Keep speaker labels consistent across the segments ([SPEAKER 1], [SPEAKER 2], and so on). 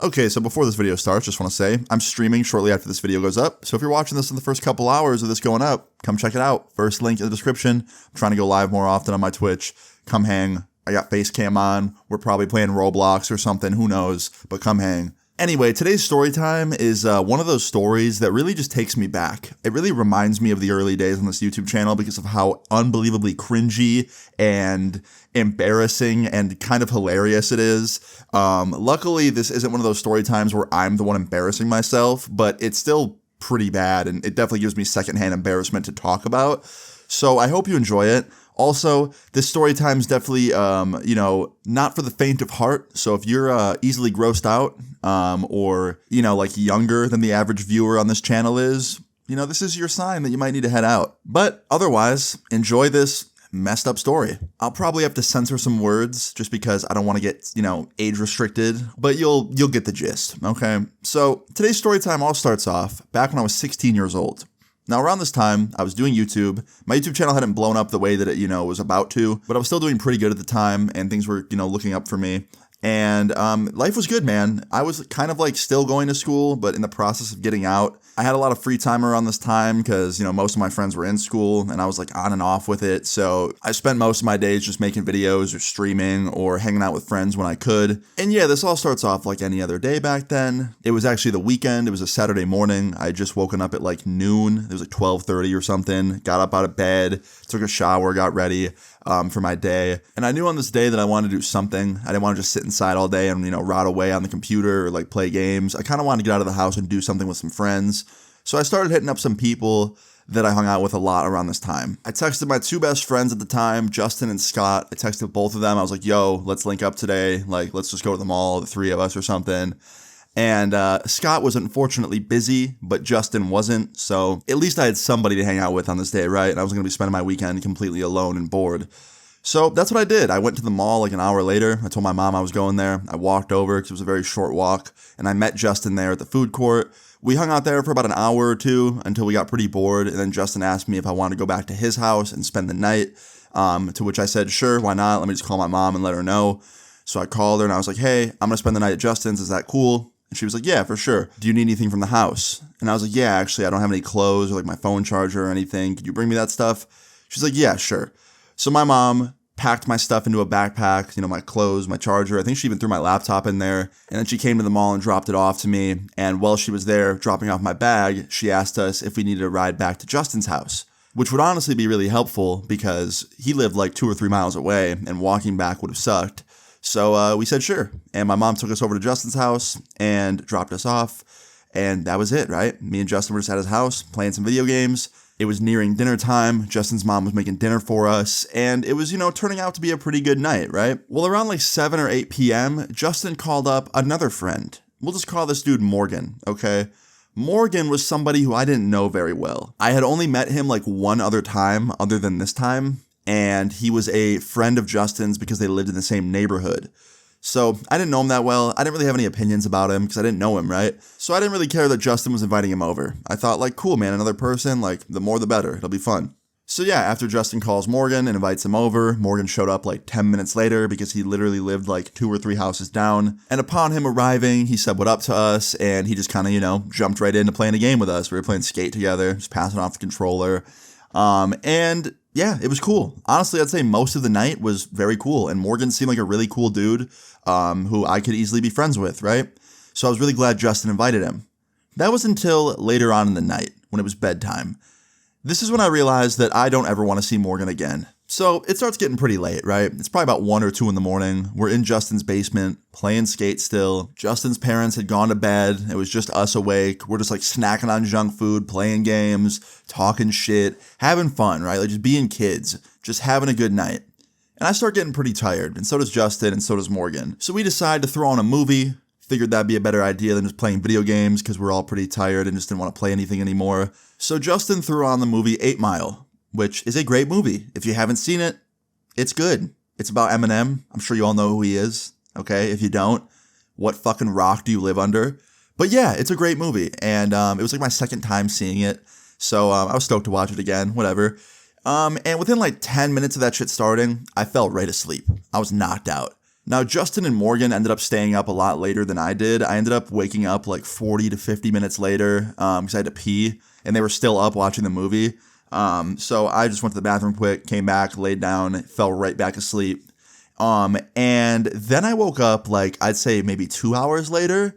[SPEAKER 1] Okay, so before this video starts, just want to say, I'm streaming shortly after this video goes up, so if you're watching this in the first couple hours of this going up, come check it out. First link in the description. I'm trying to go live more often on my Twitch. Come hang. I got face cam on. We're probably playing Roblox or something, who knows, but come hang. Anyway, today's story time is one of those stories that really just takes me back. It really reminds me of the early days on this YouTube channel because of how unbelievably cringy and embarrassing and kind of hilarious it is. Luckily, this isn't one of those story times where I'm the one embarrassing myself, but it's still pretty bad, and it definitely gives me secondhand embarrassment to talk about. So I hope you enjoy it. Also, this story time is definitely, not for the faint of heart. So if you're easily grossed out, or, like younger than the average viewer on this channel is, this is your sign that you might need to head out. But otherwise, enjoy this messed up story. I'll probably have to censor some words just because I don't want to get, age restricted, but you'll get the gist, okay? So today's story time all starts off back when I was 16 years old. Now, around this time, I was doing YouTube. My YouTube channel hadn't blown up the way that it, was about to, but I was still doing pretty good at the time, and things were, looking up for me. And life was good, man. I was kind of like still going to school, but in the process of getting out. I had a lot of free time around this time because, most of my friends were in school and I was like on and off with it. So I spent most of my days just making videos or streaming or hanging out with friends when I could. And yeah, this all starts off like any other day back then. It was actually the weekend. It was a Saturday morning. I had just woken up at like noon. It was like 12:30 or something. Got up out of bed, took a shower, got ready for my day. And I knew on this day that I wanted to do something. I didn't want to just sit inside all day and, rot away on the computer or like play games. I kind of wanted to get out of the house and do something with some friends. So I started hitting up some people that I hung out with a lot around this time. I texted my two best friends at the time, Justin and Scott. I texted both of them. I was like, yo, let's link up today. Like, let's just go to the mall, the three of us or something. And Scott was unfortunately busy, but Justin wasn't. So at least I had somebody to hang out with on this day, right? And I was going to be spending my weekend completely alone and bored. So that's what I did. I went to the mall like an hour later. I told my mom I was going there. I walked over because it was a very short walk. And I met Justin there at the food court. We hung out there for about an hour or two until we got pretty bored. And then Justin asked me if I wanted to go back to his house and spend the night. To which I said, sure, why not? Let me just call my mom and let her know. So I called her and I was like, hey, I'm going to spend the night at Justin's. Is that cool? And she was like, yeah, for sure. Do you need anything from the house? And I was like, yeah, actually, I don't have any clothes or like my phone charger or anything. Could you bring me that stuff? She's like, yeah, sure. So my mom packed my stuff into a backpack, my clothes, my charger. I think she even threw my laptop in there. And then she came to the mall and dropped it off to me. And while she was there dropping off my bag, she asked us if we needed a ride back to Justin's house, which would honestly be really helpful because he lived like 2 or 3 miles away and walking back would have sucked. So we said sure. And my mom took us over to Justin's house and dropped us off. And that was it, right? Me and Justin were just at his house playing some video games. It was nearing dinner time. Justin's mom was making dinner for us. And it was, turning out to be a pretty good night, right? Well, around like 7 or 8 p.m., Justin called up another friend. We'll just call this dude Morgan, okay? Morgan was somebody who I didn't know very well. I had only met him like one other time other than this time. And he was a friend of Justin's because they lived in the same neighborhood. So I didn't know him that well. I didn't really have any opinions about him because I didn't know him, right? So I didn't really care that Justin was inviting him over. I thought like, cool, man, another person, like the more the better. It'll be fun. So yeah, after Justin calls Morgan and invites him over, Morgan showed up like 10 minutes later because he literally lived like 2 or 3 houses down. And upon him arriving, he said what up to us and he just kind of, jumped right into playing a game with us. We were playing Skate together, just passing off the controller. And yeah, it was cool. Honestly, I'd say most of the night was very cool. And Morgan seemed like a really cool dude who I could easily be friends with, right? So I was really glad Justin invited him. That was until later on in the night when it was bedtime. This is when I realized that I don't ever want to see Morgan again. So it starts getting pretty late, right? It's probably about 1 or 2 in the morning. We're in Justin's basement, playing Skate still. Justin's parents had gone to bed. It was just us awake. We're just like snacking on junk food, playing games, talking shit, having fun, right? Like just being kids, just having a good night. And I start getting pretty tired, and so does Justin, and so does Morgan. So we decide to throw on a movie. Figured that'd be a better idea than just playing video games because we're all pretty tired and just didn't want to play anything anymore. So Justin threw on the movie 8 Mile, which is a great movie. If you haven't seen it, it's good. It's about Eminem. I'm sure you all know who he is, okay? If you don't, what fucking rock do you live under? But yeah, it's a great movie, and it was like my second time seeing it, so I was stoked to watch it again, whatever. And within like 10 minutes of that shit starting, I fell right asleep. I was knocked out. Now, Justin and Morgan ended up staying up a lot later than I did. I ended up waking up like 40 to 50 minutes later because I had to pee, and they were still up watching the movie. So I just went to the bathroom quick, came back, laid down, fell right back asleep. And then I woke up like I'd say maybe 2 hours later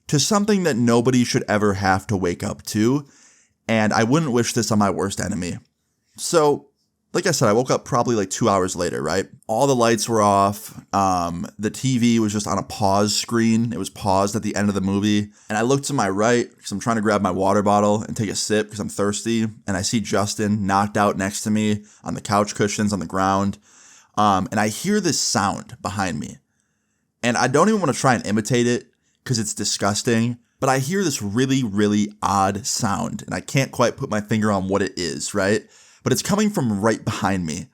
[SPEAKER 1] to something that nobody should ever have to wake up to, and I wouldn't wish this on my worst enemy. So, like I said, I woke up probably like 2 hours later, right? All the lights were off. The TV was just on a pause screen. It was paused at the end of the movie. And I looked to my right because I'm trying to grab my water bottle and take a sip because I'm thirsty. And I see Justin knocked out next to me on the couch cushions on the ground. And I hear this sound behind me. And I don't even want to try and imitate it because it's disgusting. But I hear this really, really odd sound. And I can't quite put my finger on what it is, right? But it's coming from right behind me.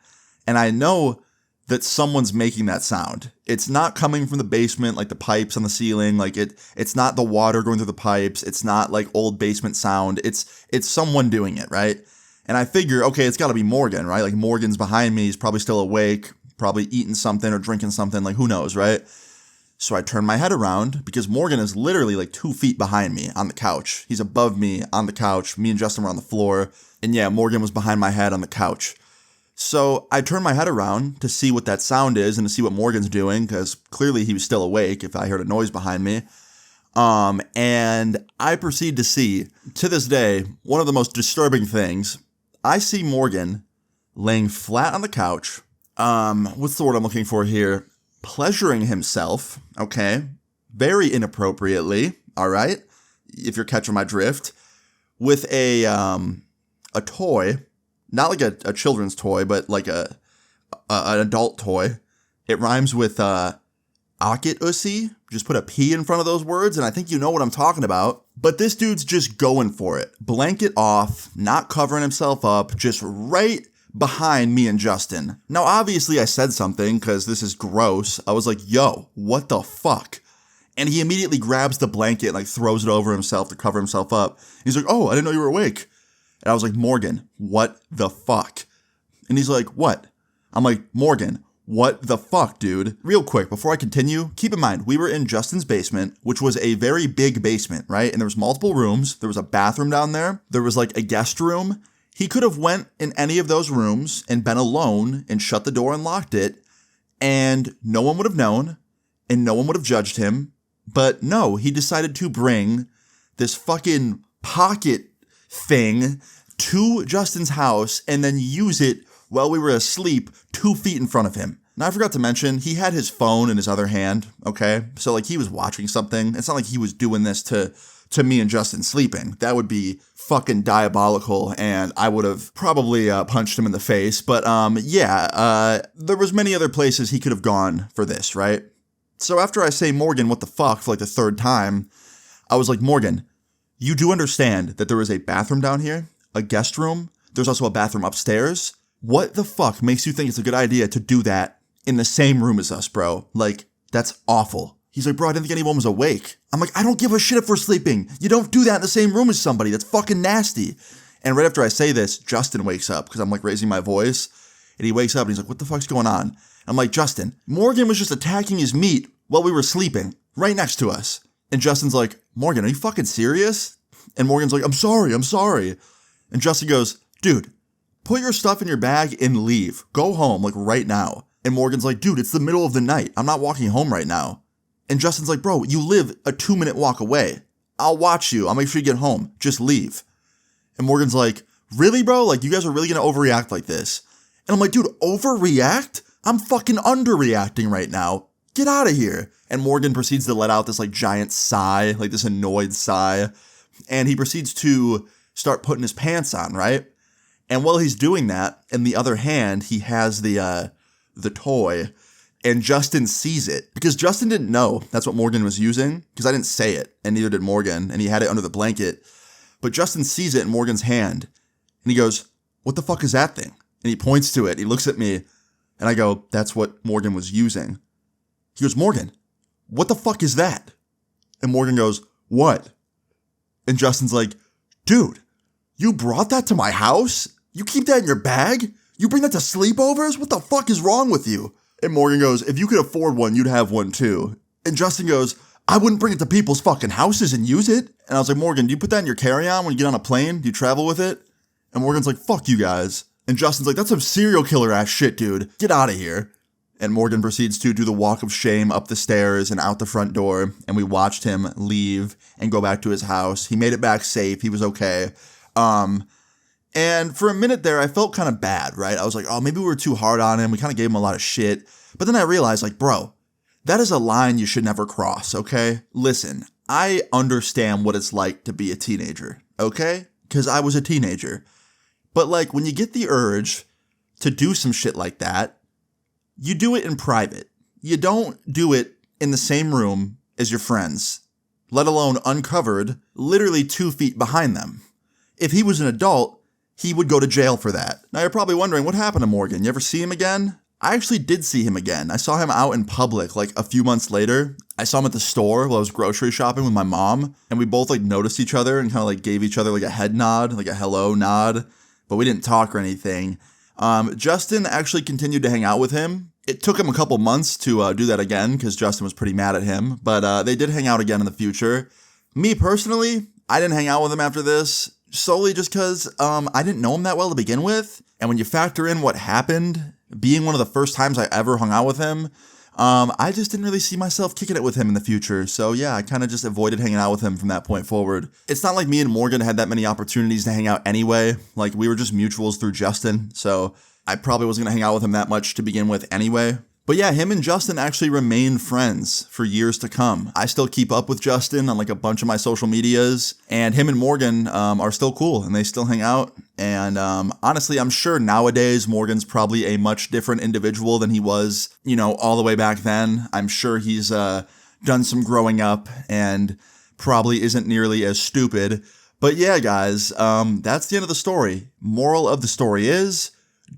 [SPEAKER 1] And I know that someone's making that sound. It's not coming from the basement, like the pipes on the ceiling. Like it's not the water going through the pipes. It's not like old basement sound. It's someone doing it, right? And I figure, okay, it's got to be Morgan, right? Like Morgan's behind me. He's probably still awake, probably eating something or drinking something. Like who knows, right? So I turn my head around because Morgan is literally like 2 feet behind me on the couch. He's above me on the couch. Me and Justin were on the floor. And yeah, Morgan was behind my head on the couch. So I turn my head around to see what that sound is and to see what Morgan's doing because clearly he was still awake if I heard a noise behind me. And I proceed to see, to this day, one of the most disturbing things. I see Morgan laying flat on the couch. What's the word I'm looking for here? Pleasuring himself, okay? Very inappropriately, all right? If you're catching my drift. With a toy, not like a children's toy, but like an adult toy. It rhymes with Akit Ussy. Just put a P in front of those words, and I think you know what I'm talking about. But this dude's just going for it. Blanket off, not covering himself up, just right behind me and Justin. Now, obviously, I said something because this is gross. I was like, yo, what the fuck? And he immediately grabs the blanket and like throws it over himself to cover himself up. He's like, oh, I didn't know you were awake. And I was like, Morgan, what the fuck? And he's like, what? I'm like, Morgan, what the fuck, dude? Real quick, before I continue, keep in mind, we were in Justin's basement, which was a very big basement, right? And there was multiple rooms. There was a bathroom down there. There was like a guest room. He could have went in any of those rooms and been alone and shut the door and locked it, and no one would have known, and no one would have judged him. But no, he decided to bring this fucking pocket thing to Justin's house and then use it while we were asleep 2 feet in front of him. Now, I forgot to mention, he had his phone in his other hand, okay? So, like, he was watching something. It's not like he was doing this to me and Justin sleeping. That would be fucking diabolical, and I would have probably punched him in the face. But, there was many other places he could have gone for this, right? So after I say, Morgan, what the fuck, for like the third time, I was like, Morgan, you do understand that there is a bathroom down here, a guest room. There's also a bathroom upstairs. What the fuck makes you think it's a good idea to do that in the same room as us, bro? Like, that's awful. He's like, bro, I didn't think anyone was awake. I'm like, I don't give a shit if we're sleeping. You don't do that in the same room as somebody. That's fucking nasty. And right after I say this, Justin wakes up because I'm like raising my voice. And he wakes up and he's like, what the fuck's going on? I'm like, Justin, Morgan was just attacking his meat while we were sleeping right next to us. And Justin's like, Morgan, are you fucking serious? And Morgan's like, I'm sorry. And Justin goes, dude, put your stuff in your bag and leave. Go home, like right now. And Morgan's like, dude, it's the middle of the night. I'm not walking home right now. And Justin's like, bro, you live a 2-minute walk away. I'll watch you. I'll make sure you get home. Just leave. And Morgan's like, really, bro? Like, you guys are really going to overreact like this? And I'm like, dude, overreact? I'm fucking underreacting right now. Get out of here. And Morgan proceeds to let out this like giant sigh, like this annoyed sigh. And he proceeds to start putting his pants on, right? And while he's doing that, in the other hand, he has the toy. And Justin sees it because Justin didn't know that's what Morgan was using because I didn't say it and neither did Morgan and he had it under the blanket. But Justin sees it in Morgan's hand and he goes, what the fuck is that thing? And he points to it. He looks at me and I go, that's what Morgan was using. He goes, Morgan, what the fuck is that? And Morgan goes, what? And Justin's like, dude, you brought that to my house? You keep that in your bag? You bring that to sleepovers? What the fuck is wrong with you? And Morgan goes, if you could afford one, you'd have one too. And Justin goes, I wouldn't bring it to people's fucking houses and use it. And I was like, Morgan, do you put that in your carry-on when you get on a plane? Do you travel with it? And Morgan's like, fuck you guys. And Justin's like, that's some serial killer ass shit, dude. Get out of here. And Morgan proceeds to do the walk of shame up the stairs and out the front door. And we watched him leave and go back to his house. He made it back safe. He was okay. And for a minute there, I felt kind of bad, right? I was like, oh, maybe we were too hard on him. We kind of gave him a lot of shit. But then I realized, like, bro, that is a line you should never cross, okay? Listen, I understand what it's like to be a teenager, okay? Because I was a teenager. But, like, when you get the urge to do some shit like that, you do it in private. You don't do it in the same room as your friends, let alone uncovered, literally 2 feet behind them. If he was an adult, he would go to jail for that. Now, you're probably wondering, what happened to Morgan? You ever see him again? I actually did see him again. I saw him out in public, like, a few months later. I saw him at the store while I was grocery shopping with my mom, and we both, like, noticed each other and kind of, like, gave each other, like, a head nod, like a hello nod, but we didn't talk or anything. Justin actually continued to hang out with him. It took him a couple months to do that again because Justin was pretty mad at him, but they did hang out again in the future. Me personally, I didn't hang out with him after this, solely just because I didn't know him that well to begin with. And when you factor in what happened, being one of the first times I ever hung out with him, I just didn't really see myself kicking it with him in the future. So yeah, I kind of just avoided hanging out with him from that point forward. It's not like me and Morgan had that many opportunities to hang out anyway. Like, we were just mutuals through Justin, so I probably wasn't gonna hang out with him that much to begin with anyway. But yeah, him and Justin actually remained friends for years to come. I still keep up with Justin on, like, a bunch of my social medias, and him and Morgan are still cool, and they still hang out. And honestly, I'm sure nowadays Morgan's probably a much different individual than he was, you know, all the way back then. I'm sure he's done some growing up and probably isn't nearly as stupid. But yeah, guys, that's the end of the story. Moral of the story is,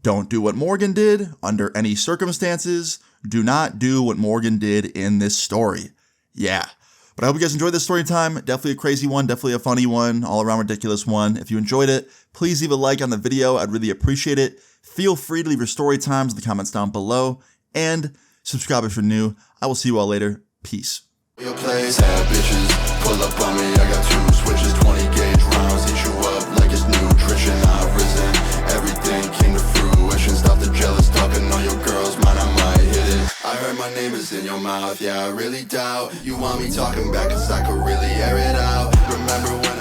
[SPEAKER 1] don't do what Morgan did under any circumstances. Do not do what Morgan did in this story. Yeah. But I hope you guys enjoyed this story time. Definitely a crazy one. Definitely a funny one. All around ridiculous one. If you enjoyed it, please leave a like on the video. I'd really appreciate it. Feel free to leave your story times in the comments down below. And subscribe if you're new. I will see you all later. Peace.
[SPEAKER 2] Your place, have bitches pull up on me. I got 2 switches, 20 gauge rounds. Hit you up like it's nutrition. I've risen, everything came to fruition. Stop the jealous talking on your girls, mine I might hit it. I heard my name is in your mouth, yeah, I really doubt you want me talking back, cause I could really air it out. Remember when